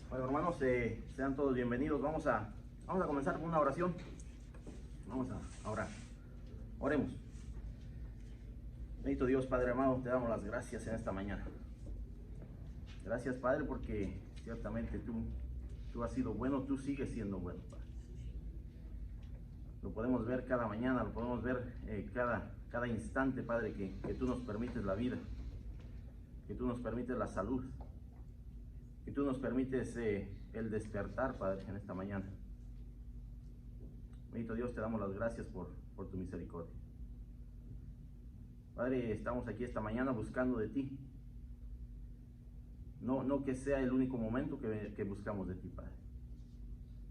Bueno, hermanos, sean todos bienvenidos. Vamos a comenzar con una oración. Vamos a orar. Oremos. Bendito Dios, Padre amado, te damos las gracias en esta mañana. Gracias, Padre, porque ciertamente tú has sido bueno, tú sigues siendo bueno, Padre. Lo podemos ver cada mañana, lo podemos ver cada instante, Padre, que tú nos permites la vida, que tú nos permites la salud, que tú nos permites el despertar, Padre, en esta mañana. Bendito Dios, te damos las gracias por tu misericordia. Padre, estamos aquí esta mañana buscando de ti. No que sea el único momento que buscamos de ti, Padre,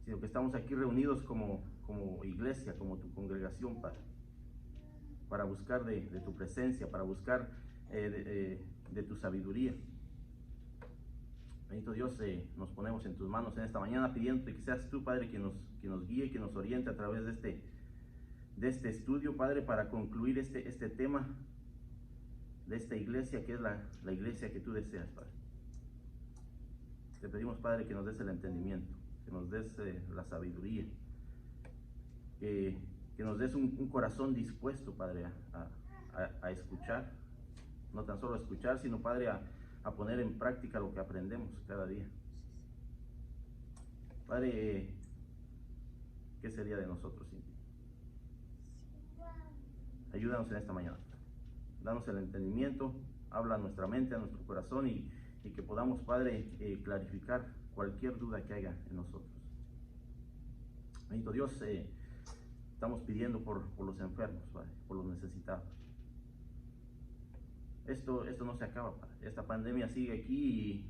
sino que estamos aquí reunidos como iglesia, como tu congregación, Padre, para buscar de tu presencia, para buscar de tu sabiduría. Bendito Dios, nos ponemos en tus manos en esta mañana pidiendo que seas tú, Padre, que nos guíe, que nos oriente a través de este estudio, Padre, para concluir este tema de esta iglesia que es la iglesia que tú deseas, Padre. Te pedimos, Padre, que nos des el entendimiento, que nos des la sabiduría, que nos des un corazón dispuesto, Padre, a escuchar, no tan solo a escuchar, sino, Padre, a poner en práctica lo que aprendemos cada día. Padre, ¿qué sería de nosotros sin ti? Ayúdanos en esta mañana. Danos el entendimiento, habla a nuestra mente, a nuestro corazón y que podamos, Padre, clarificar cualquier duda que haya en nosotros. Bendito Dios, estamos pidiendo por los enfermos, Padre, por los necesitados. Esto no se acaba, Padre. Esta pandemia sigue aquí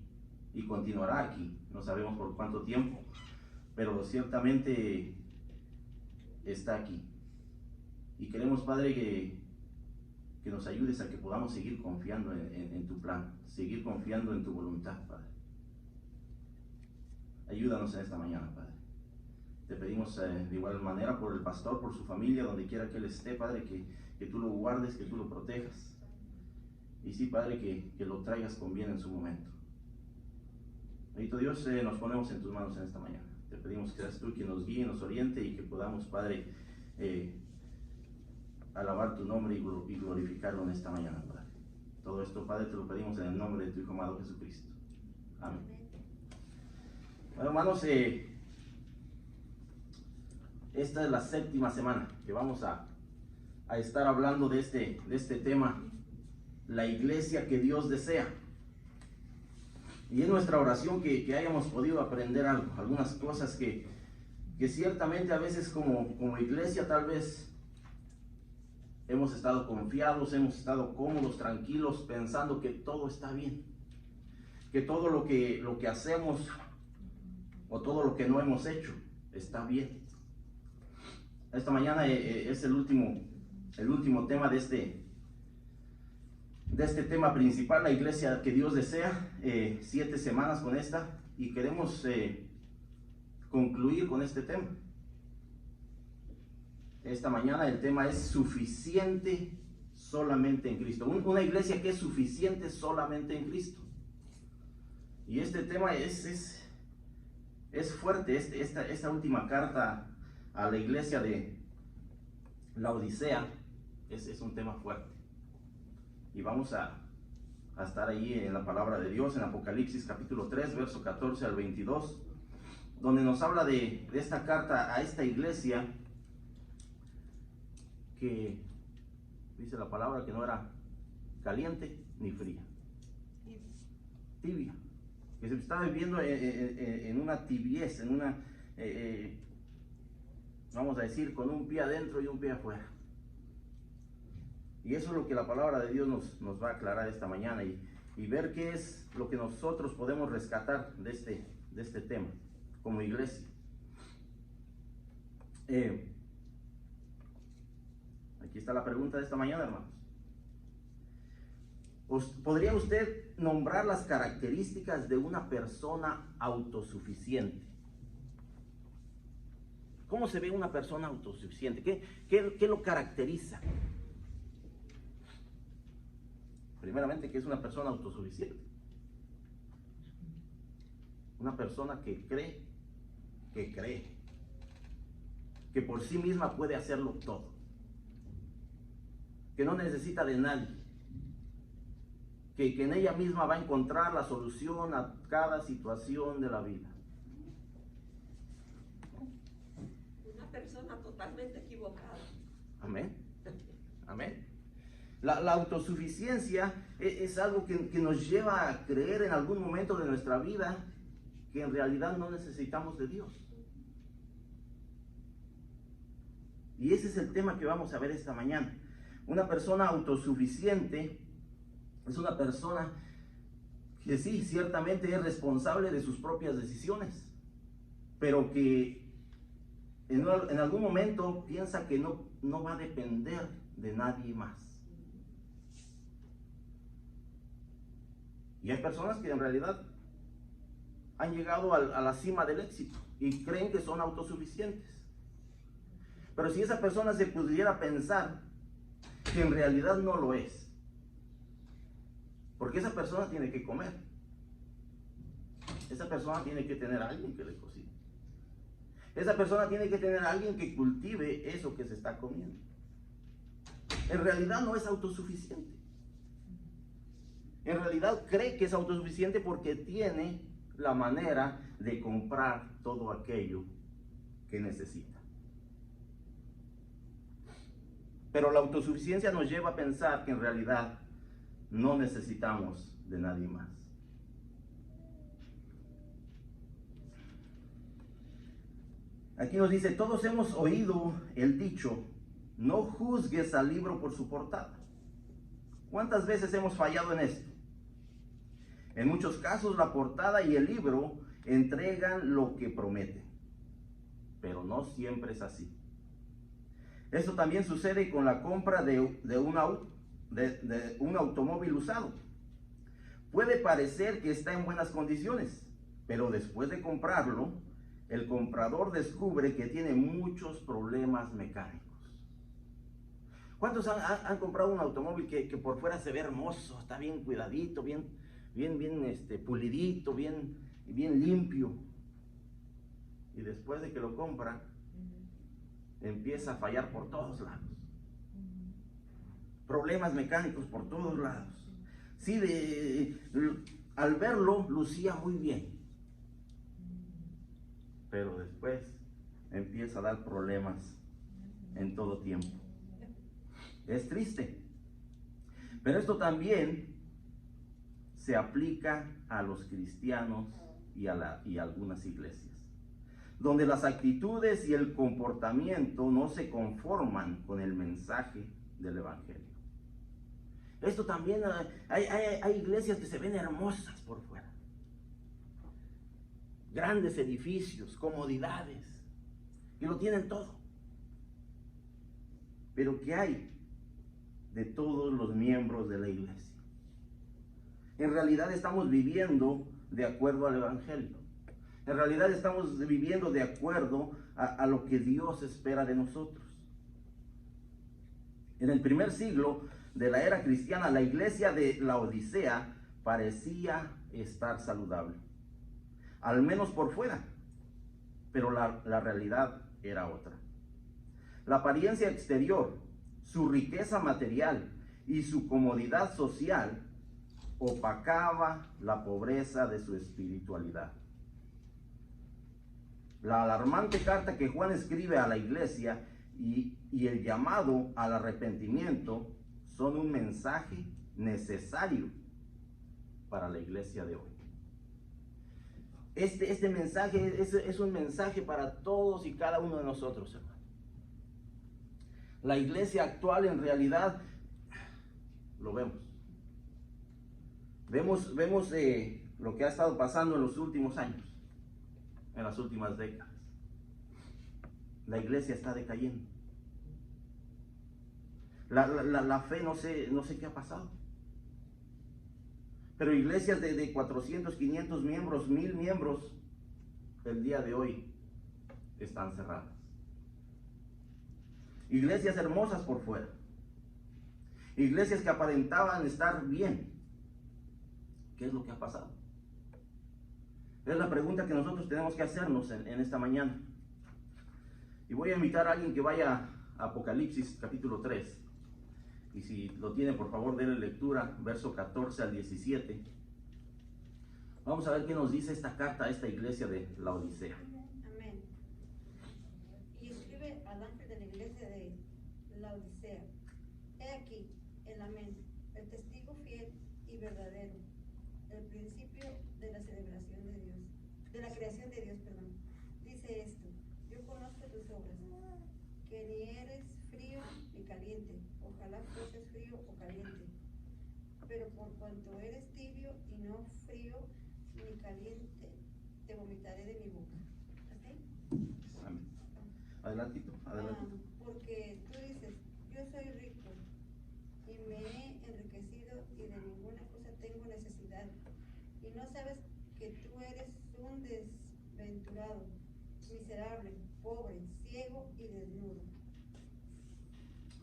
y continuará aquí. No sabemos por cuánto tiempo, pero ciertamente está aquí. Y queremos, Padre, que nos ayudes a que podamos seguir confiando en tu plan, seguir confiando en tu voluntad, Padre. Ayúdanos en esta mañana, Padre. Te pedimos de igual manera por el pastor, por su familia, donde quiera que él esté, Padre, que tú lo guardes, que tú lo protejas. Y sí, Padre, que lo traigas con bien en su momento. Bendito Dios, nos ponemos en tus manos en esta mañana. Te pedimos que seas tú quien nos guíe, nos oriente y que podamos, Padre, alabar tu nombre y glorificarlo en esta mañana, Padre. Todo esto, Padre, te lo pedimos en el nombre de tu Hijo amado Jesucristo. Amén. Bueno, hermanos, esta es la séptima semana que vamos a estar hablando de este tema, la iglesia que Dios desea. Y es nuestra oración que hayamos podido aprender algo, algunas cosas que ciertamente a veces como iglesia tal vez hemos estado confiados, hemos estado cómodos, tranquilos, pensando que todo está bien, que todo lo que hacemos o todo lo que no hemos hecho está bien. Esta mañana es el último tema de este tema principal, la iglesia que Dios desea. 7 semanas con esta y queremos concluir con este tema. Esta mañana el tema es suficiente solamente en Cristo. Una iglesia que es suficiente solamente en Cristo. Y este tema es fuerte. Esta última carta a la iglesia de la Odisea es un tema fuerte. Y vamos a estar ahí en la palabra de Dios, en Apocalipsis capítulo 3, verso 14 al 22, donde nos habla de esta carta a esta iglesia que dice la palabra que no era caliente ni fría, tibia, que se estaba viviendo en una tibieza, en una, vamos a decir, con un pie adentro y un pie afuera. Y eso es lo que la palabra de Dios nos va a aclarar esta mañana y ver qué es lo que nosotros podemos rescatar de este tema como iglesia. Aquí está la pregunta de esta mañana, hermanos. ¿Podría usted nombrar las características de una persona autosuficiente? ¿Cómo se ve una persona autosuficiente? ¿Qué lo caracteriza? Primeramente, que es una persona autosuficiente. Una persona que cree que por sí misma puede hacerlo todo, que no necesita de nadie, que en ella misma va a encontrar la solución a cada situación de la vida. Una persona totalmente equivocada. Amén. Amén. La autosuficiencia es algo que nos lleva a creer en algún momento de nuestra vida que en realidad no necesitamos de Dios. Y ese es el tema que vamos a ver esta mañana. Una persona autosuficiente es una persona que sí, ciertamente es responsable de sus propias decisiones, pero que en algún momento piensa que no va a depender de nadie más. Y hay personas que en realidad han llegado a la cima del éxito y creen que son autosuficientes. Pero si esa persona se pudiera pensar que en realidad no lo es, porque esa persona tiene que comer, esa persona tiene que tener a alguien que le cocine, esa persona tiene que tener a alguien que cultive eso que se está comiendo. En realidad no es autosuficiente. En realidad cree que es autosuficiente porque tiene la manera de comprar todo aquello que necesita. Pero la autosuficiencia nos lleva a pensar que en realidad no necesitamos de nadie más. Aquí nos dice, todos hemos oído el dicho, no juzgues al libro por su portada. ¿Cuántas veces hemos fallado en esto? En muchos casos la portada y el libro entregan lo que prometen, pero no siempre es así. Esto también sucede con la compra de un automóvil usado. Puede parecer que está en buenas condiciones, pero después de comprarlo, el comprador descubre que tiene muchos problemas mecánicos. ¿Cuántos han comprado un automóvil que por fuera se ve hermoso, está bien cuidadito, bien pulidito, bien limpio? Y después de que lo compra, empieza a fallar por todos lados. Problemas mecánicos por todos lados. Sí, al verlo lucía muy bien, pero después empieza a dar problemas en todo tiempo. Es triste, pero esto también se aplica a los cristianos y a algunas iglesias, donde las actitudes y el comportamiento no se conforman con el mensaje del evangelio. Esto también, hay iglesias que se ven hermosas por fuera, grandes edificios, comodidades, y lo tienen todo. Pero ¿qué hay de todos los miembros de la iglesia? En realidad estamos viviendo de acuerdo al evangelio. En realidad estamos viviendo de acuerdo a lo que Dios espera de nosotros. En el primer siglo de la era cristiana, la iglesia de Laodicea parecía estar saludable, al menos por fuera, pero la realidad era otra. La apariencia exterior, su riqueza material y su comodidad social opacaba la pobreza de su espiritualidad. La alarmante carta que Juan escribe a la iglesia y el llamado al arrepentimiento son un mensaje necesario para la iglesia de hoy. Este mensaje es un mensaje para todos y cada uno de nosotros, hermano. La iglesia actual en realidad lo vemos. Vemos lo que ha estado pasando en los últimos años, en las últimas décadas. La iglesia está decayendo. La fe no sé qué ha pasado. Pero iglesias de 400, 500 miembros, 1000 miembros, el día de hoy están cerradas. Iglesias hermosas por fuera. Iglesias que aparentaban estar bien. ¿Qué es lo que ha pasado? Es la pregunta que nosotros tenemos que hacernos en esta mañana. Y voy a invitar a alguien que vaya a Apocalipsis capítulo 3. Y si lo tiene, por favor, denle lectura, verso 14 al 17. Vamos a ver qué nos dice esta carta a esta iglesia de Laodicea. Amén. Y escribe al ángel de la iglesia de Laodicea: He aquí el amén, el testigo fiel y verdadero, el principio de la celebración de Dios, de la creación de Dios, perdón. Dice esto: Yo conozco tus obras, que ni eres frío ni caliente. Ojalá fueses frío o caliente. Pero por cuanto eres tibio y no frío ni caliente, te vomitaré de mi boca. ¿Así? Amén. Adelantito, adelantito. Porque tú dices: yo soy rico y me he enriquecido y de ninguna cosa tengo necesidad. Y no sabes que tú eres un desventurado, miserable, pobre, ciego y desnudo.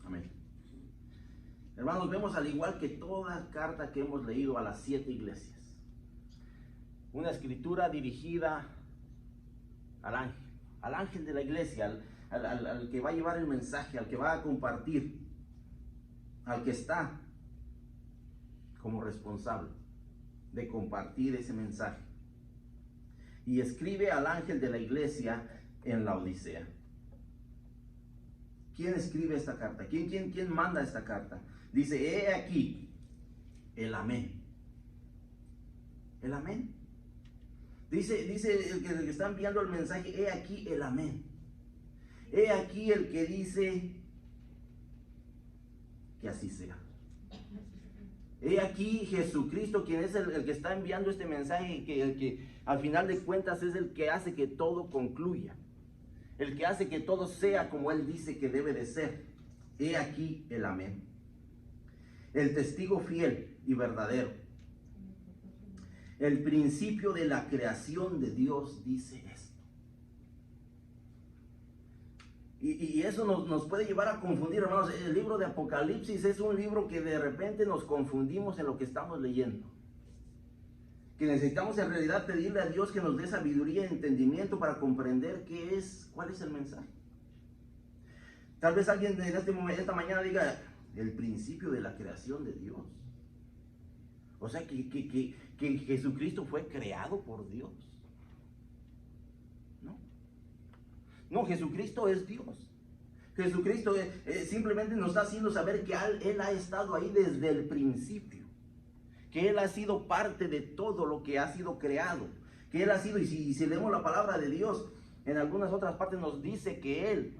Amén. Hermanos, vemos al igual que toda carta que hemos leído a las 7 iglesias, una escritura dirigida al ángel de la iglesia, al que va a llevar el mensaje, al que va a compartir, al que está como responsable de compartir ese mensaje. Y escribe al ángel de la iglesia en Laodicea. ¿Quién escribe esta carta? ¿Quién manda esta carta? Dice: he aquí el amén. El amén. Dice el que está enviando el mensaje: he aquí el amén. He aquí el que dice que así sea. He aquí Jesucristo, quien es el que está enviando este mensaje, el que al final de cuentas es el que hace que todo concluya, el que hace que todo sea como Él dice que debe de ser. He aquí el amén. El testigo fiel y verdadero. El principio de la creación de Dios dice esto. Y eso nos puede llevar a confundir, hermanos. El libro de Apocalipsis es un libro que de repente nos confundimos en lo que estamos leyendo. Que necesitamos en realidad pedirle a Dios que nos dé sabiduría y entendimiento para comprender cuál es el mensaje. Tal vez alguien en esta mañana diga: el principio de la creación de Dios. O sea, que Jesucristo fue creado por Dios. No, Jesucristo es Dios. Jesucristo simplemente nos está haciendo saber que Él ha estado ahí desde el principio. Que Él ha sido parte de todo lo que ha sido creado. Que Él ha sido, y si leemos la palabra de Dios, en algunas otras partes nos dice que Él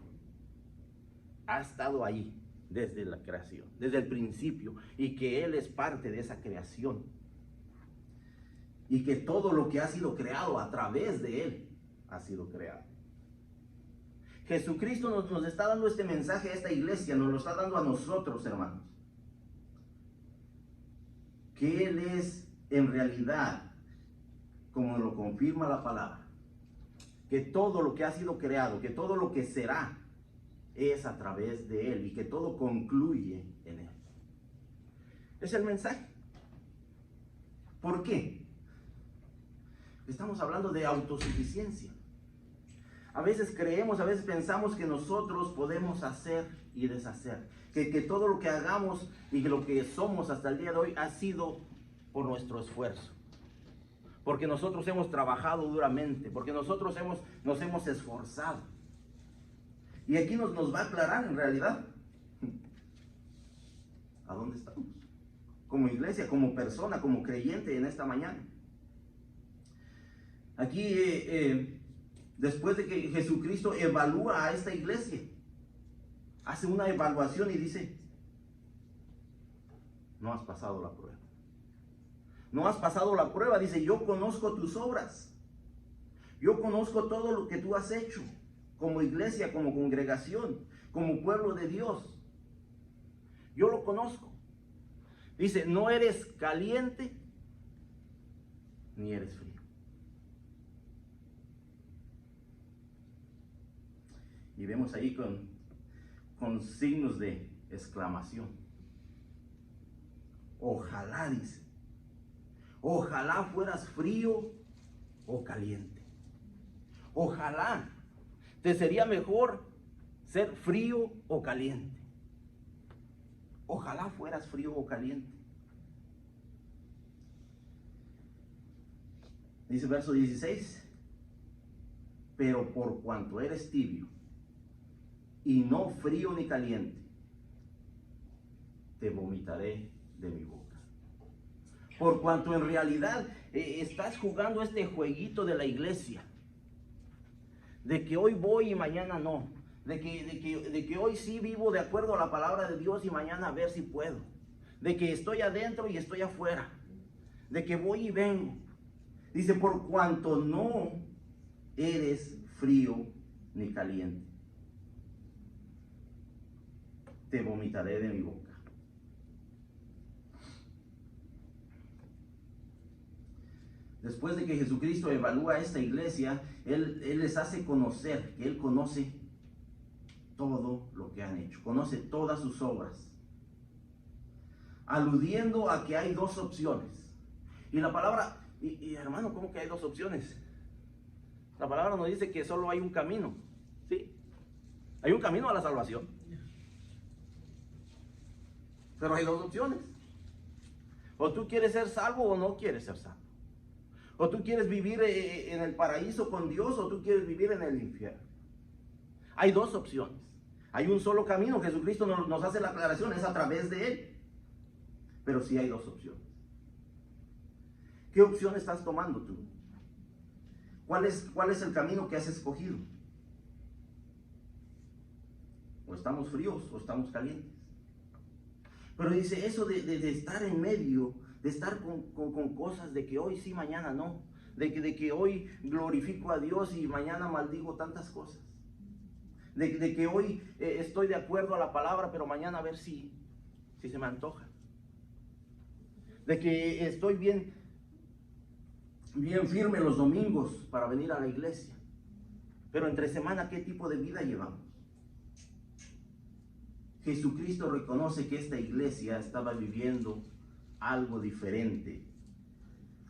ha estado ahí desde la creación, desde el principio, y que Él es parte de esa creación. Y que todo lo que ha sido creado a través de Él ha sido creado. Jesucristo nos está dando este mensaje a esta iglesia, nos lo está dando a nosotros, hermanos. Que Él es en realidad, como lo confirma la palabra, que todo lo que ha sido creado, que todo lo que será, es a través de Él, y que todo concluye en Él. Es el mensaje. ¿Por qué? Estamos hablando de autosuficiencia. A veces creemos, a veces pensamos que nosotros podemos hacer y deshacer. Que todo lo que hagamos y que lo que somos hasta el día de hoy ha sido por nuestro esfuerzo. Porque nosotros hemos trabajado duramente, porque nosotros nos hemos esforzado. Y aquí nos va a aclarar en realidad a dónde estamos. Como iglesia, como persona, como creyente en esta mañana. Aquí, después de que Jesucristo evalúa a esta iglesia, hace una evaluación y dice: no has pasado la prueba. No has pasado la prueba. Dice: yo conozco tus obras. Yo conozco todo lo que tú has hecho como iglesia, como congregación, como pueblo de Dios. Yo lo conozco. Dice: no eres caliente ni eres frío. Y vemos ahí con signos de exclamación. Ojalá, dice. Ojalá fueras frío o caliente. Ojalá te sería mejor ser frío o caliente. Ojalá fueras frío o caliente. Dice verso 16, pero por cuanto eres tibio y no frío ni caliente, te vomitaré de mi boca. Por cuanto en realidad estás jugando este jueguito de la iglesia, de que hoy voy y mañana no, de que hoy sí vivo de acuerdo a la palabra de Dios y mañana a ver si puedo, de que estoy adentro y estoy afuera, de que voy y vengo. Dice, por cuanto no eres frío ni caliente, te vomitaré de mi boca. Después de que Jesucristo evalúa a esta iglesia, Él les hace conocer que Él conoce todo lo que han hecho, conoce todas sus obras, aludiendo a que hay dos opciones. Y la palabra, y hermano, ¿cómo que hay dos opciones? La palabra nos dice que solo hay un camino, ¿sí? Hay un camino a la salvación, pero hay dos opciones. O tú quieres ser salvo o no quieres ser salvo. O tú quieres vivir en el paraíso con Dios o tú quieres vivir en el infierno. Hay dos opciones. Hay un solo camino. Jesucristo nos hace la aclaración, es a través de Él. Pero sí hay dos opciones. ¿Qué opción estás tomando tú? ¿Cuál es el camino que has escogido? O estamos fríos o estamos calientes. Pero dice eso de estar en medio, de estar con cosas de que hoy sí, mañana no, de que hoy glorifico a Dios y mañana maldigo tantas cosas, de que hoy estoy de acuerdo a la palabra, pero mañana a ver si se me antoja, de que estoy bien firme los domingos para venir a la iglesia, pero entre semana, ¿qué tipo de vida llevamos? Jesucristo reconoce que esta iglesia estaba viviendo algo diferente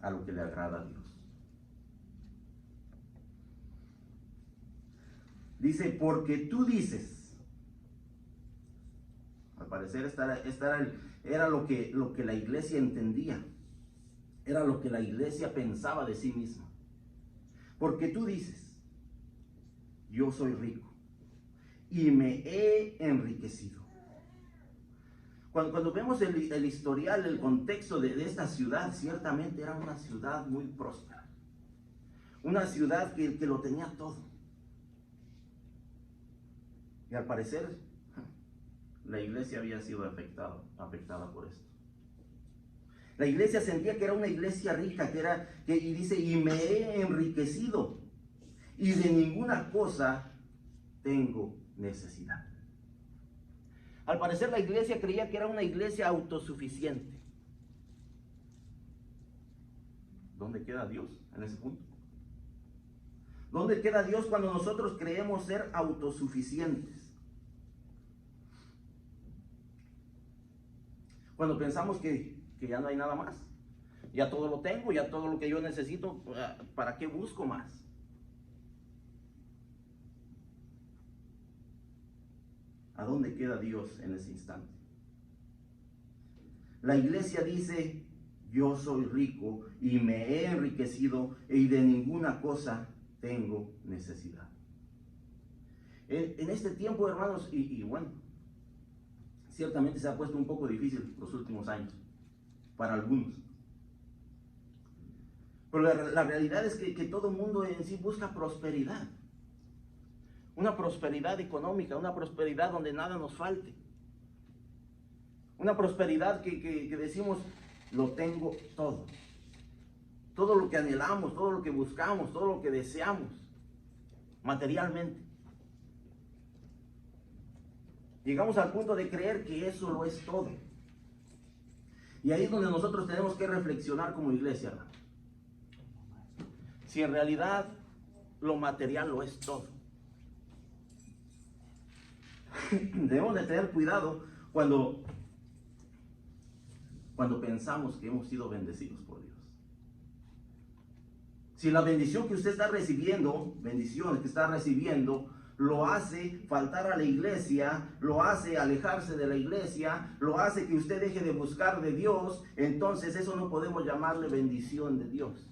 a lo que le agrada a Dios. Dice, porque tú dices, al parecer era lo que la iglesia entendía, era lo que la iglesia pensaba de sí misma. Porque tú dices, yo soy rico y me he enriquecido. Cuando vemos el historial, el contexto de esta ciudad, ciertamente era una ciudad muy próspera. Una ciudad que lo tenía todo. Y al parecer, la iglesia había sido afectada por esto. La iglesia sentía que era una iglesia rica, y dice, y me he enriquecido, y de ninguna cosa tengo necesidad. Al parecer la iglesia creía que era una iglesia autosuficiente. ¿Dónde queda Dios en ese punto? ¿Dónde queda Dios cuando nosotros creemos ser autosuficientes? Cuando pensamos que ya no hay nada más. Ya todo lo tengo, ya todo lo que yo necesito, ¿para qué busco más? ¿A dónde queda Dios en ese instante? La iglesia dice, yo soy rico y me he enriquecido y de ninguna cosa tengo necesidad. En este tiempo, hermanos, y bueno, ciertamente se ha puesto un poco difícil los últimos años, para algunos. Pero la realidad es que todo el mundo en sí busca prosperidad. Una prosperidad económica, una prosperidad donde nada nos falte. Una prosperidad que decimos, lo tengo todo. Todo lo que anhelamos, todo lo que buscamos, todo lo que deseamos, materialmente. Llegamos al punto de creer que eso lo es todo. Y ahí es donde nosotros tenemos que reflexionar como iglesia, hermano. Si en realidad lo material lo es todo. Debemos de tener cuidado cuando pensamos que hemos sido bendecidos por Dios. Si la bendición que usted está recibiendo, bendiciones que está recibiendo, lo hace faltar a la iglesia, lo hace alejarse de la iglesia, lo hace que usted deje de buscar de Dios, entonces eso no podemos llamarle bendición de Dios.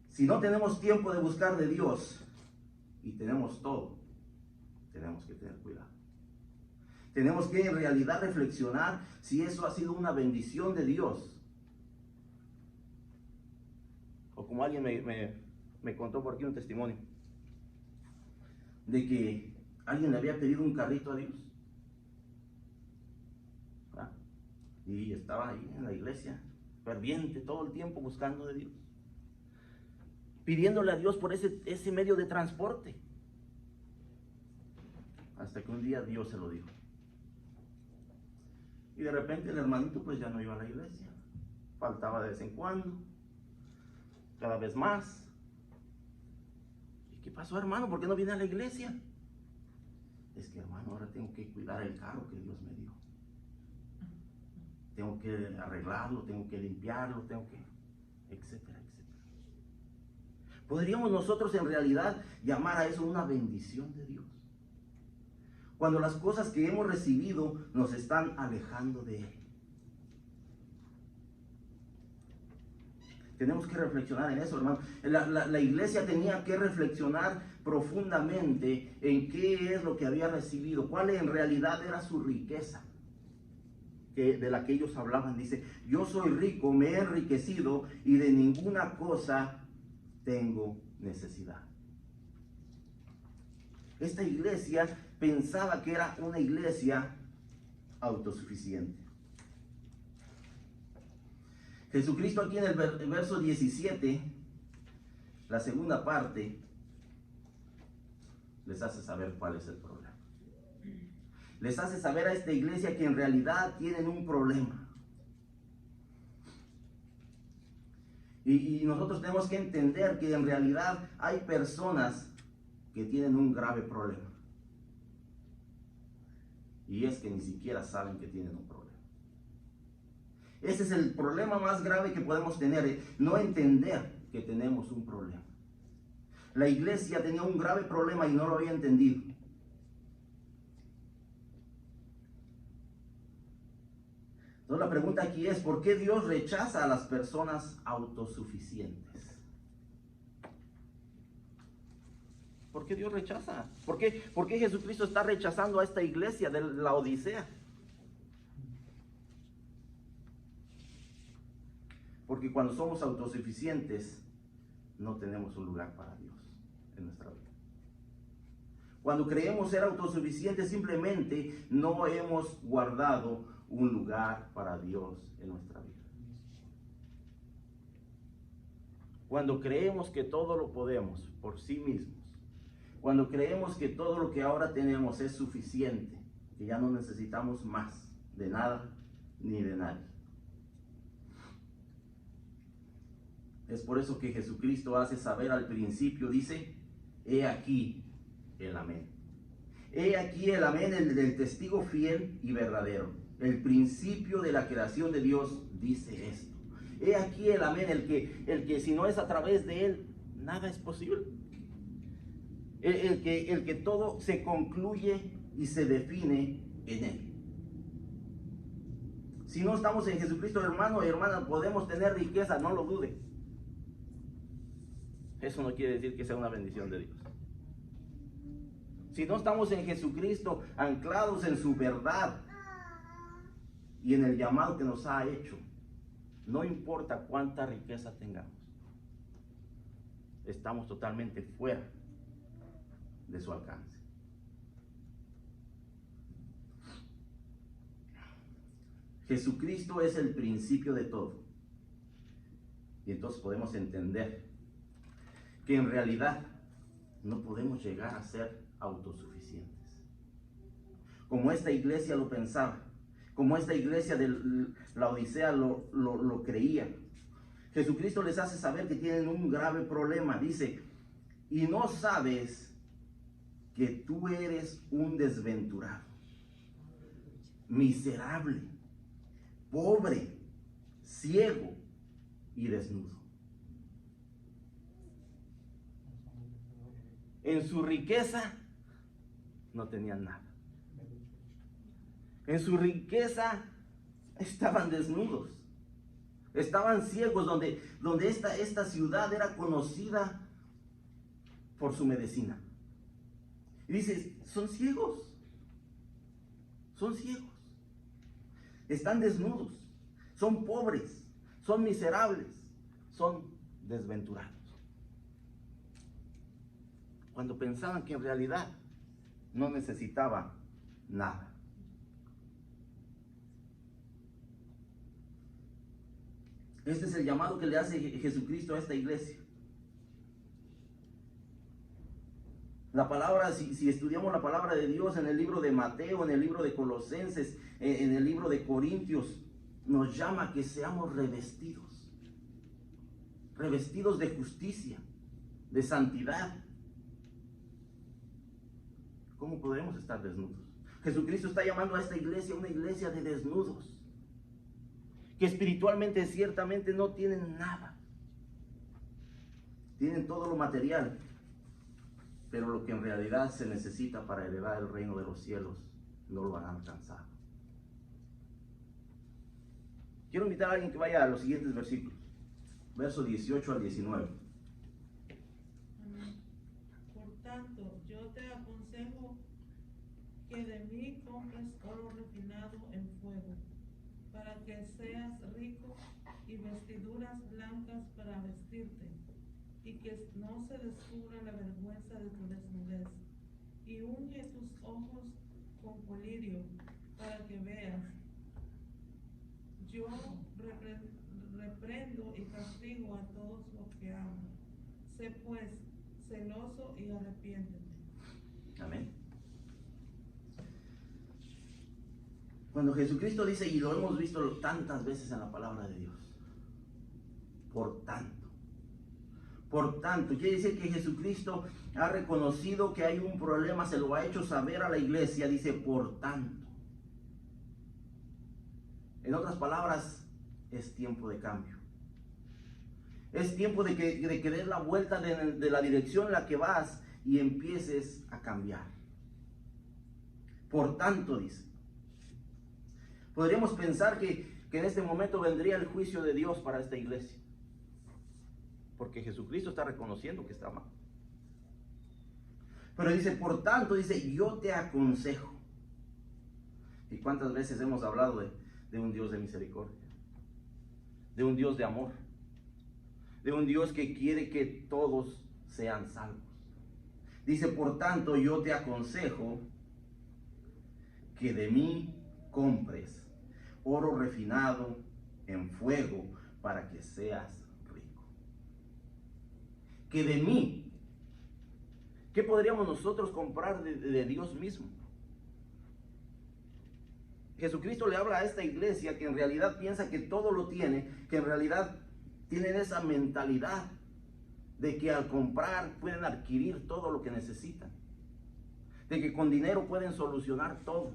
Si no tenemos tiempo de buscar de Dios y tenemos todo, tenemos que tener cuidado. Tenemos que en realidad reflexionar si eso ha sido una bendición de Dios. O como alguien me contó por aquí un testimonio, de que alguien le había pedido un carrito a Dios. ¿Ah? Y estaba ahí en la iglesia, ferviente, todo el tiempo buscando de Dios. Pidiéndole a Dios por ese medio de transporte. Hasta que un día Dios se lo dijo. Y de repente el hermanito pues ya no iba a la iglesia. Faltaba de vez en cuando. Cada vez más. ¿Y qué pasó, hermano? ¿Por qué no viene a la iglesia? Es que, hermano, ahora tengo que cuidar el carro que Dios me dio. Tengo que arreglarlo, tengo que limpiarlo, etcétera, etcétera. ¿Podríamos nosotros en realidad llamar a eso una bendición de Dios? Cuando las cosas que hemos recibido nos están alejando de Él. Tenemos que reflexionar en eso, hermano. La iglesia tenía que reflexionar profundamente en qué es lo que había recibido, cuál en realidad era su riqueza, de la que ellos hablaban. Dice, yo soy rico, me he enriquecido y de ninguna cosa tengo necesidad. Esta iglesia pensaba que era una iglesia autosuficiente. Jesucristo aquí en el verso 17, la segunda parte, les hace saber cuál es el problema. Les hace saber a esta iglesia que en realidad tienen un problema. Y nosotros tenemos que entender que en realidad hay personas que tienen un grave problema. Y es que ni siquiera saben que tienen un problema. Ese es el problema más grave que podemos tener, no entender que tenemos un problema. La iglesia tenía un grave problema y no lo había entendido. Entonces la pregunta aquí es, ¿por qué Dios rechaza a las personas autosuficientes? ¿Por qué Dios rechaza? ¿Por qué Jesucristo está rechazando a esta iglesia de la Odisea? Porque cuando somos autosuficientes, no tenemos un lugar para Dios en nuestra vida. Cuando creemos ser autosuficientes, simplemente no hemos guardado un lugar para Dios en nuestra vida. Cuando creemos que todo lo podemos por sí mismos, cuando creemos que todo lo que ahora tenemos es suficiente, que ya no necesitamos más de nada ni de nadie. Es por eso que Jesucristo hace saber al principio, dice, he aquí el amén. He aquí el amén, el del testigo fiel y verdadero. El principio de la creación de Dios dice esto. He aquí el amén, el que si no es a través de él, nada es posible. El que todo se concluye y se define en él. Si no estamos en Jesucristo, hermano y hermana, podemos tener riqueza, no lo dude. Eso no quiere decir que sea una bendición de Dios. Si no estamos en Jesucristo, anclados en su verdad y en el llamado que nos ha hecho, no importa cuánta riqueza tengamos, estamos totalmente fuera de su alcance. Jesucristo es el principio de todo. Y entonces podemos entender que en realidad no podemos llegar a ser autosuficientes. Como esta iglesia lo pensaba, como esta iglesia de la Odisea lo creía. Jesucristo les hace saber que tienen un grave problema. Dice, y no sabes que tú eres un desventurado. miserable, pobre, ciego y desnudo. En su riqueza no tenían nada. En su riqueza estaban desnudos. Estaban ciegos, donde esta ciudad era conocida por su medicina. Y dice, son ciegos. Son ciegos. Están desnudos. Son pobres. Son miserables. Son desventurados. Cuando pensaban que en realidad no necesitaba nada. Este es el llamado que le hace Jesucristo a esta iglesia. La palabra, si estudiamos la palabra de Dios en el libro de Mateo, en el libro de Colosenses, en el libro de Corintios, nos llama a que seamos revestidos de justicia, de santidad. ¿Cómo podremos estar desnudos? Jesucristo está llamando a esta iglesia una iglesia de desnudos, que espiritualmente ciertamente no tienen nada. Tienen todo lo material, pero lo que en realidad se necesita para heredar el reino de los cielos no lo han alcanzado. Quiero invitar a alguien que vaya a los siguientes versículos, versos 18 al 19. Por tanto, yo te aconsejo que de mí compres oro refinado en fuego, para que seas rico, y vestiduras blancas para vestirte, y que no se descubra la vergüenza de tu desnudez, y unge tus ojos con colirio, para que veas. Yo reprendo y castigo a todos los que amo. Sé pues celoso y arrepiéntete. Amén. Cuando Jesucristo dice, y lo hemos visto tantas veces en la palabra de Dios, por tanto, quiere decir que Jesucristo ha reconocido que hay un problema, se lo ha hecho saber a la iglesia, dice por tanto. En otras palabras, es tiempo de cambio. Es tiempo de que des la vuelta de la dirección en la que vas y empieces a cambiar. Por tanto, dice. Podríamos pensar que en este momento vendría el juicio de Dios para esta iglesia, porque Jesucristo está reconociendo que está mal. Pero dice, por tanto, dice, yo te aconsejo. ¿Y cuántas veces hemos hablado de un Dios de misericordia? De un Dios de amor. De un Dios que quiere que todos sean salvos. Dice, por tanto, yo te aconsejo que de mí compres oro refinado en fuego para que seas rico. Que de mí, ¿qué podríamos nosotros comprar de Dios mismo? Jesucristo le habla a esta iglesia que en realidad piensa que todo lo tiene, que en realidad tienen esa mentalidad de que al comprar pueden adquirir todo lo que necesitan, de que con dinero pueden solucionar todo.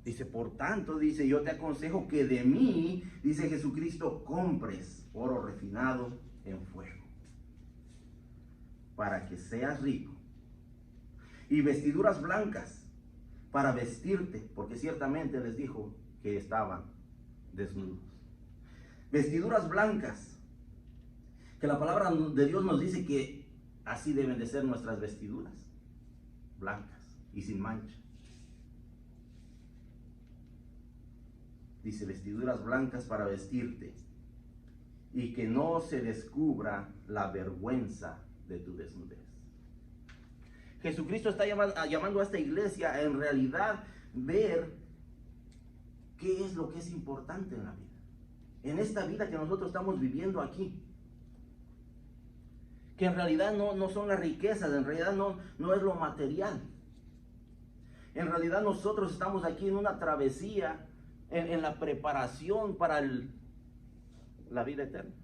Dice, por tanto, dice, yo te aconsejo que de mí, dice Jesucristo, compres oro refinado en fuego, para que seas rico, y vestiduras blancas para vestirte, porque ciertamente les dijo que estaban desnudos. Vestiduras blancas, que la palabra de Dios nos dice que así deben de ser nuestras vestiduras, blancas y sin mancha. Dice, vestiduras blancas para vestirte, y que no se descubra la vergüenza de tu desnudez. Jesucristo está llamando a esta iglesia a en realidad ver qué es lo que es importante en la vida. En esta vida que nosotros estamos viviendo aquí. Que en realidad no son las riquezas, en realidad no es lo material. En realidad nosotros estamos aquí en una travesía, en la preparación para la vida eterna.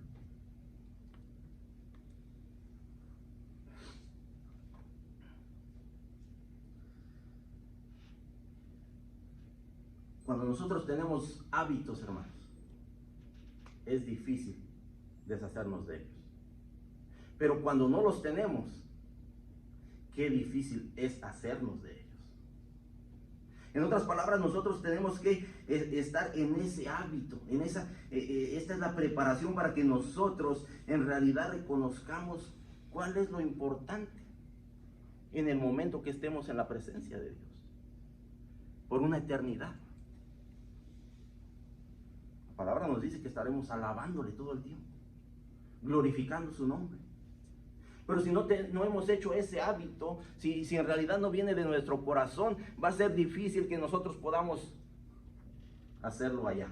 Cuando nosotros tenemos hábitos, hermanos, es difícil deshacernos de ellos. Pero cuando no los tenemos, qué difícil es hacernos de ellos. En otras palabras, nosotros tenemos que estar en ese hábito, esta es la preparación para que nosotros en realidad reconozcamos cuál es lo importante en el momento que estemos en la presencia de Dios, por una eternidad. La palabra nos dice que estaremos alabándole todo el tiempo, glorificando su nombre. Pero si no hemos hecho ese hábito, si en realidad no viene de nuestro corazón, va a ser difícil que nosotros podamos hacerlo allá.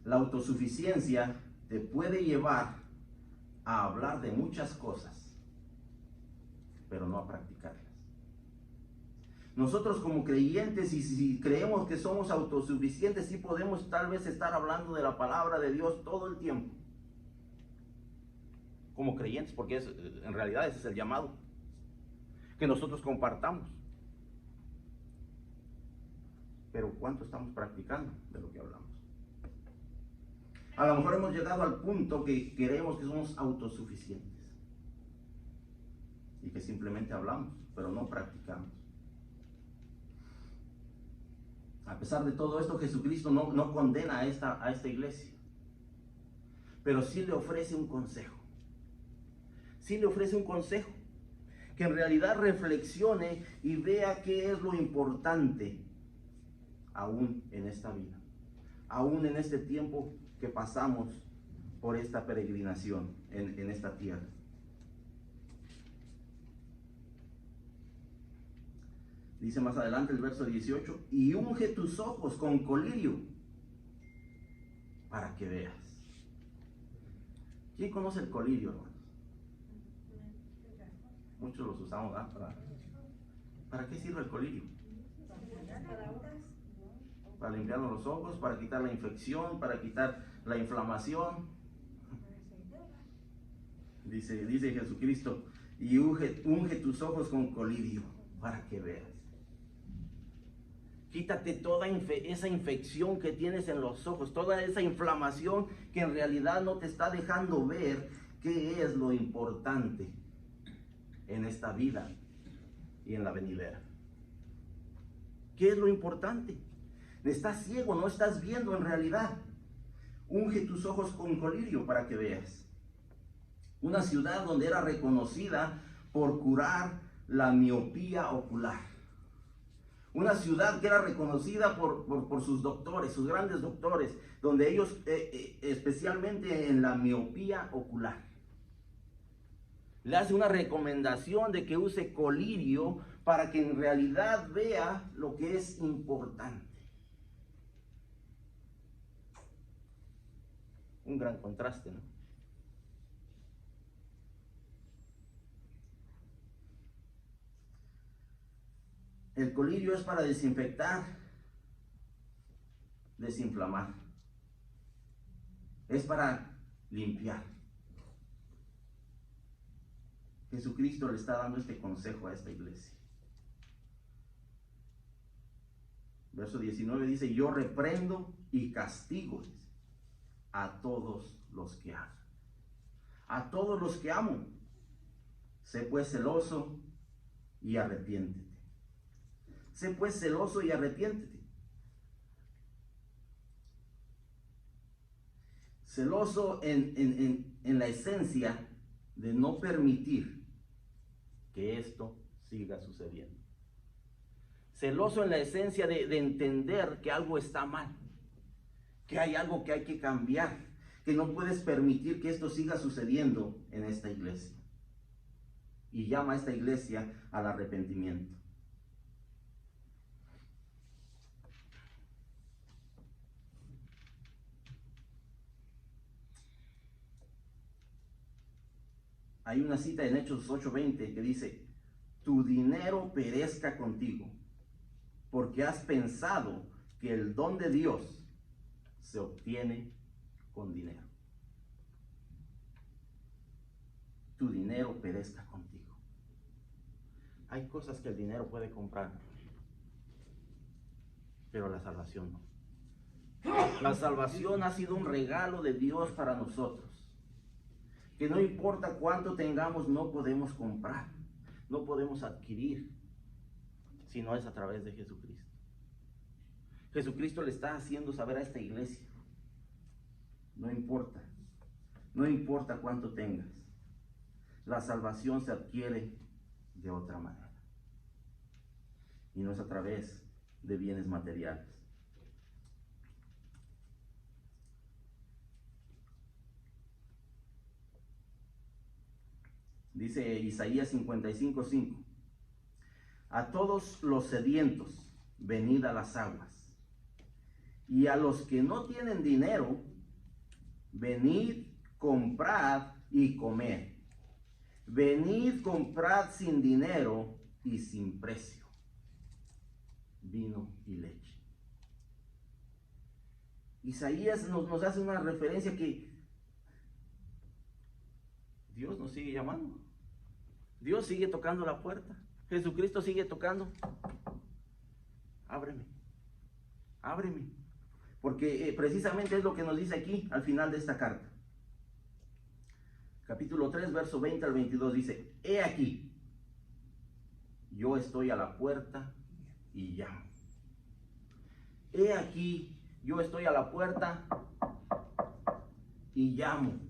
La autosuficiencia te puede llevar a hablar de muchas cosas, pero no a practicarlas. Nosotros como creyentes, y si creemos que somos autosuficientes, sí podemos tal vez estar hablando de la palabra de Dios todo el tiempo. Como creyentes, porque en realidad ese es el llamado, que nosotros compartamos. Pero ¿cuánto estamos practicando de lo que hablamos? A lo mejor hemos llegado al punto que creemos que somos autosuficientes y que simplemente hablamos, pero no practicamos. A pesar de todo esto, Jesucristo no condena a esta iglesia, pero sí le ofrece un consejo. Sí le ofrece un consejo, que en realidad reflexione y vea qué es lo importante aún en esta vida, aún en este tiempo que pasamos por esta peregrinación en esta tierra. Dice más adelante el verso 18, y unge tus ojos con colirio para que veas. ¿Quién conoce el colirio, hermanos? Muchos los usamos, ¿verdad? ¿Para qué sirve el colirio? Para limpiarnos los ojos, para quitar la infección, para quitar la inflamación. Dice Jesucristo, y unge tus ojos con colirio para que veas. Quítate toda esa infección que tienes en los ojos, toda esa inflamación que en realidad no te está dejando ver qué es lo importante en esta vida y en la venidera. ¿Qué es lo importante? Estás ciego, no estás viendo en realidad. Unge tus ojos con colirio para que veas. Una ciudad donde era reconocida por curar la miopía ocular. Una ciudad que era reconocida por sus doctores, sus grandes doctores, donde ellos, especialmente en la miopía ocular, le hace una recomendación de que use colirio para que en realidad vea lo que es importante. Un gran contraste, ¿no? El colirio es para desinfectar, desinflamar. Es para limpiar. Jesucristo le está dando este consejo a esta iglesia. Verso 19 dice, yo reprendo y castigo a todos los que amo. A todos los que amo. Sé pues celoso y arrepiéntete. Sé pues celoso y arrepiéntete. Celoso en la esencia de no permitir que esto siga sucediendo. Celoso en la esencia de entender que algo está mal, que hay algo que hay que cambiar, que no puedes permitir que esto siga sucediendo en esta iglesia. Y llama a esta iglesia al arrepentimiento. Hay una cita en Hechos 8:20 que dice, tu dinero perezca contigo, porque has pensado que el don de Dios se obtiene con dinero. Tu dinero perezca contigo. Hay cosas que el dinero puede comprar, pero la salvación no. La salvación ha sido un regalo de Dios para nosotros, que no importa cuánto tengamos, no podemos comprar, no podemos adquirir, si no es a través de Jesucristo. Jesucristo le está haciendo saber a esta iglesia, no importa cuánto tengas, la salvación se adquiere de otra manera, y no es a través de bienes materiales. Dice Isaías 55:5: a todos los sedientos, venid a las aguas, y a los que no tienen dinero, venid, comprad y comed. Venid, comprad sin dinero y sin precio vino y leche. Isaías nos hace una referencia que Dios nos sigue llamando. Dios sigue tocando la puerta. Jesucristo sigue tocando. Ábreme, ábreme. Porque precisamente es lo que nos dice aquí al final de esta carta. Capítulo 3, verso 20 al 22 dice: he aquí, yo estoy a la puerta y llamo. He aquí, yo estoy a la puerta y llamo.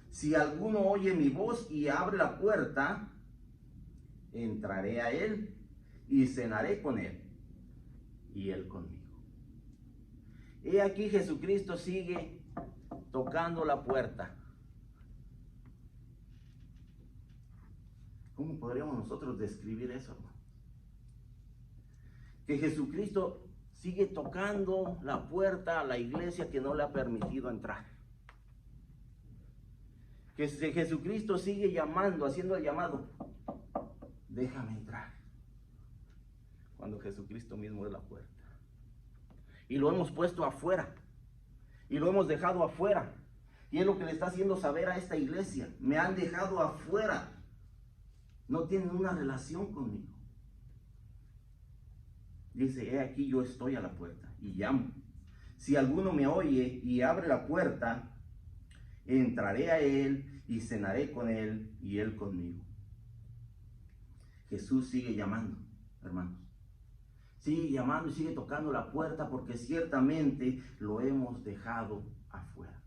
Si alguno oye mi voz y abre la puerta, entraré a él y cenaré con él y él conmigo. He aquí, Jesucristo sigue tocando la puerta. ¿Cómo podríamos nosotros describir eso, hermano? Que Jesucristo sigue tocando la puerta a la iglesia que no le ha permitido entrar. Que Jesucristo sigue llamando, haciendo el llamado: déjame entrar. Cuando Jesucristo mismo es la puerta. Y lo hemos puesto afuera. Y lo hemos dejado afuera. Y es lo que le está haciendo saber a esta iglesia: me han dejado afuera. No tienen una relación conmigo. Dice: he aquí, yo estoy a la puerta y llamo. Si alguno me oye y abre la puerta, entraré a él y cenaré con él y él conmigo. Jesús sigue llamando, hermanos. Sigue llamando y sigue tocando la puerta, porque ciertamente lo hemos dejado afuera.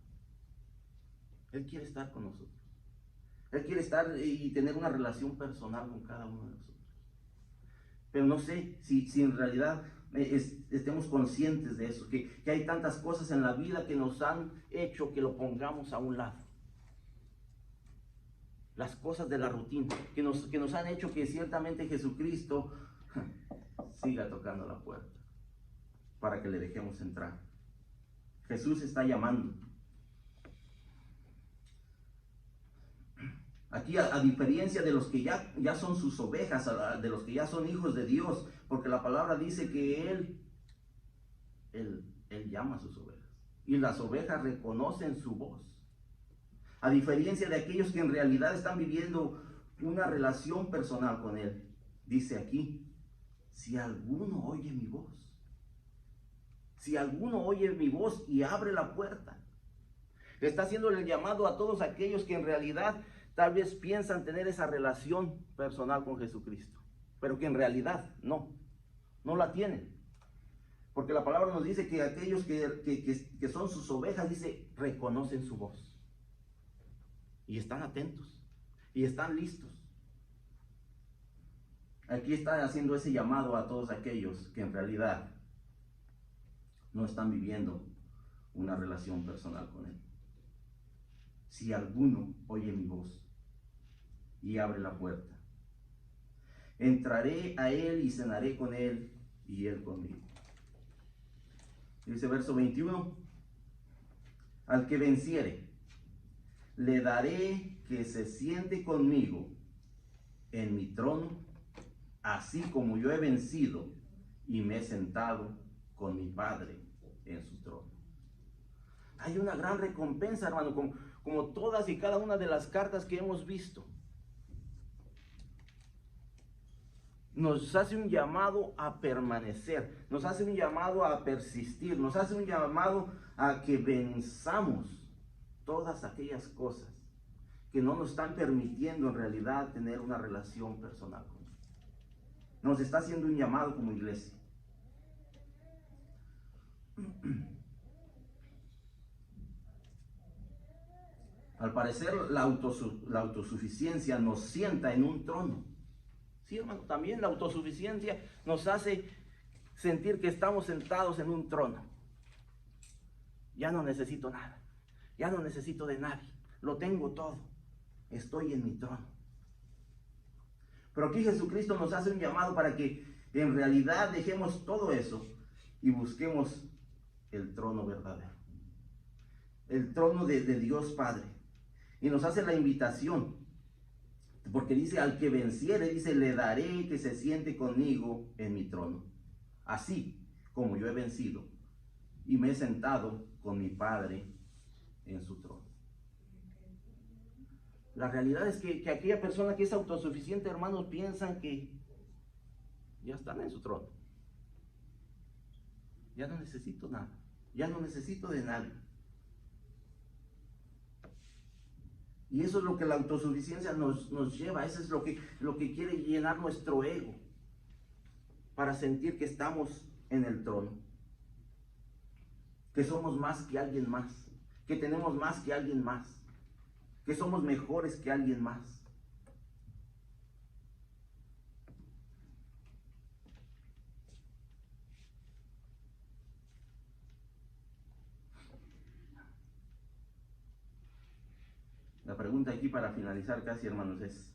Él quiere estar con nosotros. Él quiere estar y tener una relación personal con cada uno de nosotros. Pero no sé si en realidad estemos conscientes de eso, que hay tantas cosas en la vida que nos han hecho que lo pongamos a un lado. Las cosas de la rutina, que nos han hecho que ciertamente Jesucristo siga tocando la puerta para que le dejemos entrar. Jesús está llamando. Aquí, a diferencia de los que ya son sus ovejas, de los que ya son hijos de Dios, porque la palabra dice que Él llama a sus ovejas, y las ovejas reconocen su voz. A diferencia de aquellos que en realidad están viviendo una relación personal con Él, dice aquí: si alguno oye mi voz, si alguno oye mi voz y abre la puerta. Está haciéndole el llamado a todos aquellos que en realidad tal vez piensan tener esa relación personal con Jesucristo, pero que en realidad no la tienen. Porque la palabra nos dice que aquellos que son sus ovejas, dice, reconocen su voz. Y están atentos, y están listos. Aquí está haciendo ese llamado a todos aquellos que en realidad no están viviendo una relación personal con Él. Si alguno oye mi voz y abre la puerta, entraré a él y cenaré con él y él conmigo. Dice verso 21: al que venciere, le daré que se siente conmigo en mi trono, así como yo he vencido y me he sentado con mi Padre en su trono. Hay una gran recompensa, hermano, como todas y cada una de las cartas que hemos visto. nos hace un llamado a permanecer, nos hace un llamado a persistir, nos hace un llamado a que venzamos todas aquellas cosas que no nos están permitiendo en realidad tener una relación personal con Él. Nos está haciendo un llamado como iglesia. Al parecer la autosuficiencia nos sienta en un trono. Sí, hermano, también la autosuficiencia nos hace sentir que estamos sentados en un trono. Ya no necesito nada, ya no necesito de nadie, lo tengo todo, estoy en mi trono. Pero aquí Jesucristo nos hace un llamado para que en realidad dejemos todo eso y busquemos el trono verdadero, el trono de Dios Padre. Y nos hace la invitación, porque dice, al que venciere, dice, le daré que se siente conmigo en mi trono, así como yo he vencido y me he sentado con mi Padre en su trono. La realidad es que aquella persona que es autosuficiente, hermanos, piensan que ya están en su trono. Ya no necesito nada, ya no necesito de nadie. Y eso es lo que la autosuficiencia nos lleva, eso es lo que quiere llenar nuestro ego, para sentir que estamos en el trono, que somos más que alguien más, que tenemos más que alguien más, que somos mejores que alguien más. La pregunta aquí para finalizar casi, hermanos, es: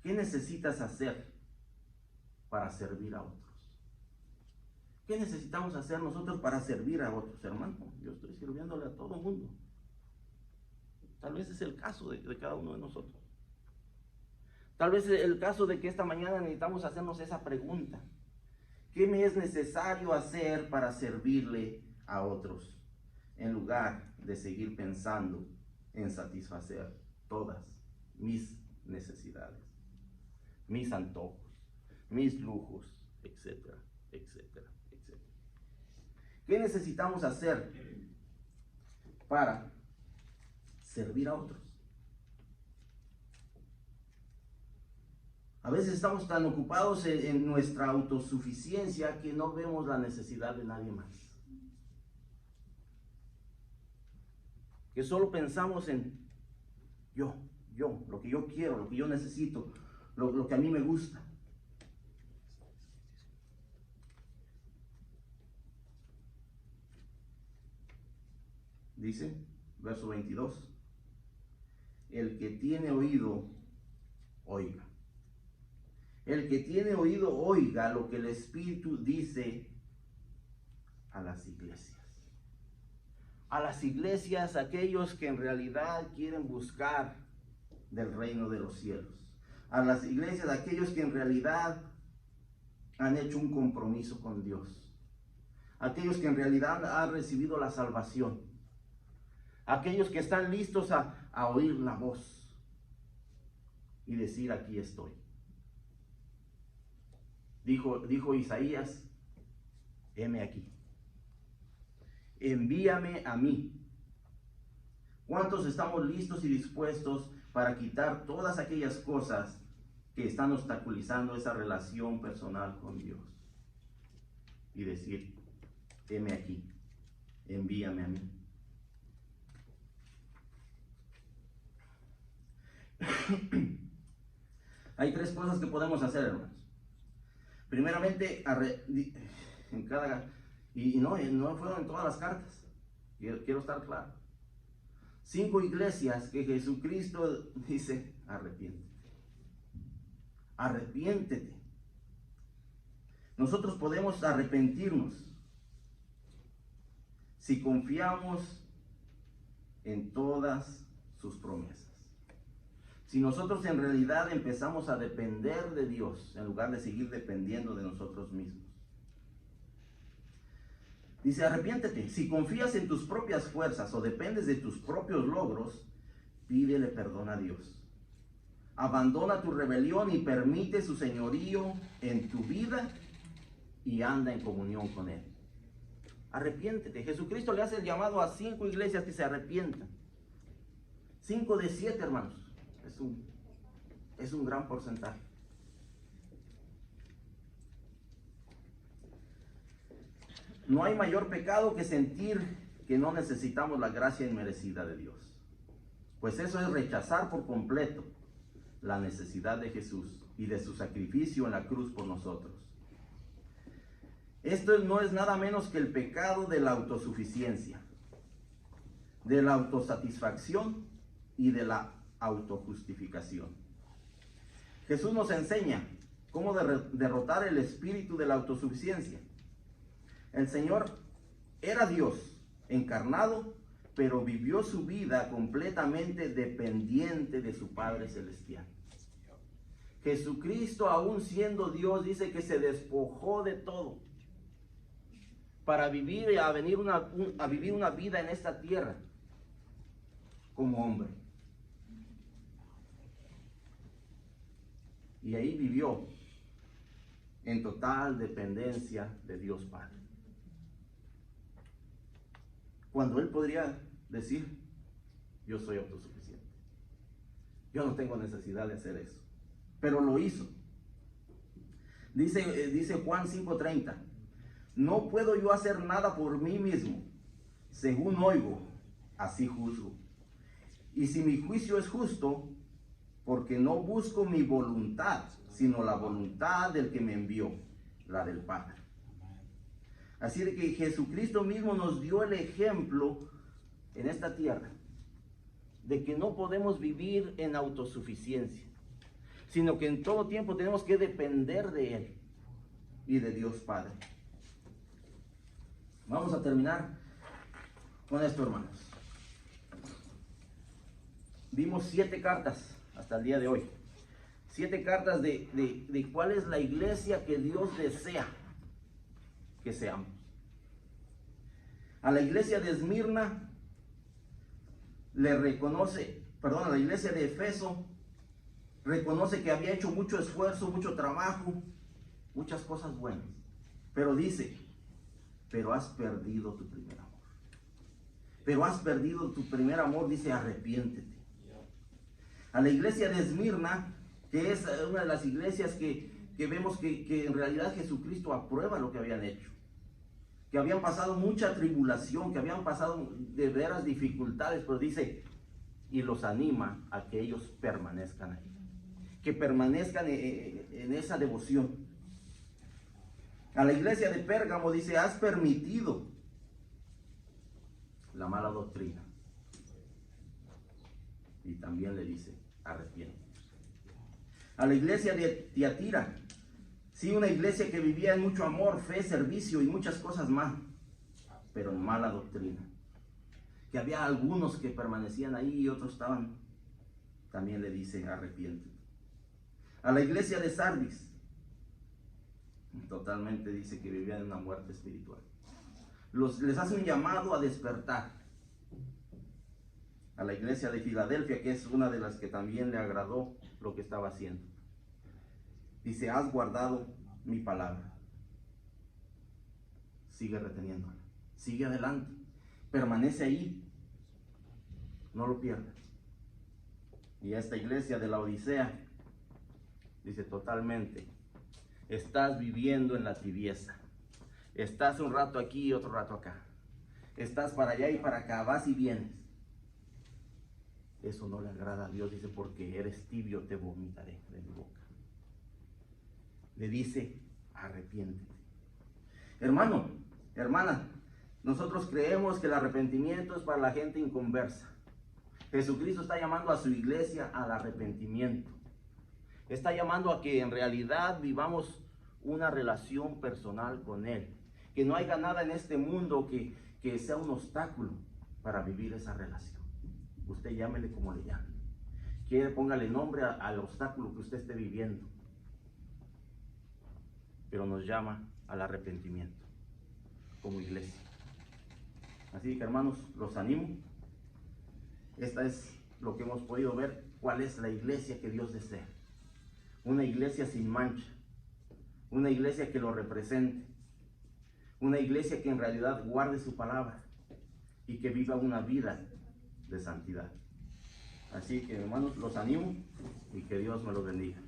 ¿qué necesitas hacer para servir a otros? ¿Qué necesitamos hacer nosotros para servir a otros, hermano? Yo estoy sirviéndole a todo el mundo. Tal vez es el caso de cada uno de nosotros. Tal vez es el caso de que esta mañana necesitamos hacernos esa pregunta: ¿qué me es necesario hacer para servirle a otros? En lugar de seguir pensando en satisfacer todas mis necesidades, mis antojos, mis lujos, etcétera, etcétera, etcétera. ¿Qué necesitamos hacer para servir a otros? A veces estamos tan ocupados en nuestra autosuficiencia que no vemos la necesidad de nadie más. Que solo pensamos en yo, lo que yo quiero, lo que yo necesito, lo que a mí me gusta. Dice, verso 22, el que tiene oído, oiga. El que tiene oído, oiga lo que el Espíritu dice a las iglesias. A las iglesias, aquellos que en realidad quieren buscar del reino de los cielos. A las iglesias, aquellos que en realidad han hecho un compromiso con Dios. Aquellos que en realidad han recibido la salvación. Aquellos que están listos a oír la voz y decir: aquí estoy. Dijo Isaías: heme aquí. Envíame a mí. ¿Cuántos estamos listos y dispuestos para quitar todas aquellas cosas que están obstaculizando esa relación personal con Dios? Y decir: heme aquí, envíame a mí. Hay tres cosas que podemos hacer, hermanos. Primeramente, en cada... Y no fueron en todas las cartas. Quiero estar claro. 5 iglesias que Jesucristo dice: arrepiéntete. Arrepiéntete. Nosotros podemos arrepentirnos si confiamos en todas sus promesas. Si nosotros en realidad empezamos a depender de Dios en lugar de seguir dependiendo de nosotros mismos. Dice: arrepiéntete. Si confías en tus propias fuerzas o dependes de tus propios logros, pídele perdón a Dios. Abandona tu rebelión y permite su señorío en tu vida y anda en comunión con Él. Arrepiéntete. Jesucristo le hace el llamado a 5 iglesias que se arrepientan. 5 de 7, hermanos. Es un gran porcentaje. No hay mayor pecado que sentir que no necesitamos la gracia inmerecida de Dios. Pues eso es rechazar por completo la necesidad de Jesús y de su sacrificio en la cruz por nosotros. Esto no es nada menos que el pecado de la autosuficiencia, de la autosatisfacción y de la autojustificación. Jesús nos enseña cómo derrotar el espíritu de la autosuficiencia. El Señor era Dios encarnado, pero vivió su vida completamente dependiente de su Padre Celestial. Jesucristo, aún siendo Dios, dice que se despojó de todo para vivir vivir una vida en esta tierra como hombre. Y ahí vivió en total dependencia de Dios Padre. Cuando Él podría decir, yo soy autosuficiente. Yo no tengo necesidad de hacer eso. Pero lo hizo. Dice Juan 5:30, no puedo yo hacer nada por mí mismo. Según oigo, así juzgo. Y si mi juicio es justo, porque no busco mi voluntad, sino la voluntad del que me envió, la del Padre. Así de que Jesucristo mismo nos dio el ejemplo en esta tierra de que no podemos vivir en autosuficiencia, sino que en todo tiempo tenemos que depender de Él y de Dios Padre. Vamos a terminar con esto, hermanos. Vimos 7 cartas hasta el día de hoy. 7 cartas de cuál es la iglesia que Dios desea que seamos. A la iglesia de Esmirna a la iglesia de Efeso reconoce que había hecho mucho esfuerzo, mucho trabajo, muchas cosas buenas, pero dice, pero has perdido tu primer amor. Pero has perdido tu primer amor, dice, arrepiéntete. A la iglesia de Esmirna, que es una de las iglesias que vemos que en realidad Jesucristo aprueba lo que habían hecho, que habían pasado mucha tribulación, que habían pasado de veras dificultades, pero dice, y los anima a que ellos permanezcan ahí, que permanezcan en esa devoción. A la iglesia de Pérgamo dice, has permitido la mala doctrina. Y también le dice, arrepiéntete. A la iglesia de Tiatira, sí, una iglesia que vivía en mucho amor, fe, servicio y muchas cosas más, pero en mala doctrina. Que había algunos que permanecían ahí y otros estaban, también le dice, arrepiéntete. A la iglesia de Sardis, totalmente dice que vivían en una muerte espiritual. Les hace un llamado a despertar. A la iglesia de Filadelfia, que es una de las que también le agradó lo que estaba haciendo. Dice, has guardado mi palabra. Sigue reteniéndola. Sigue adelante. Permanece ahí. No lo pierdas. Y a esta iglesia de la Odisea, dice totalmente, estás viviendo en la tibieza. Estás un rato aquí y otro rato acá. Estás para allá y para acá, vas y vienes. Eso no le agrada a Dios, dice, porque eres tibio, te vomitaré de mi boca. Le dice, arrepiéntete. Hermano, hermana, nosotros creemos que el arrepentimiento es para la gente inconversa. Jesucristo está llamando a su iglesia al arrepentimiento. Está llamando a que en realidad vivamos una relación personal con Él. Que no haya nada en este mundo que sea un obstáculo para vivir esa relación. Usted llámele como le llame. Quiere, póngale nombre al obstáculo que usted esté viviendo. Pero nos llama al arrepentimiento como iglesia. Así que, hermanos, los animo. Esta es lo que hemos podido ver cuál es la iglesia que Dios desea. Una iglesia sin mancha, una iglesia que lo represente, una iglesia que en realidad guarde su palabra y que viva una vida de santidad. Así que, hermanos, los animo y que Dios me los bendiga.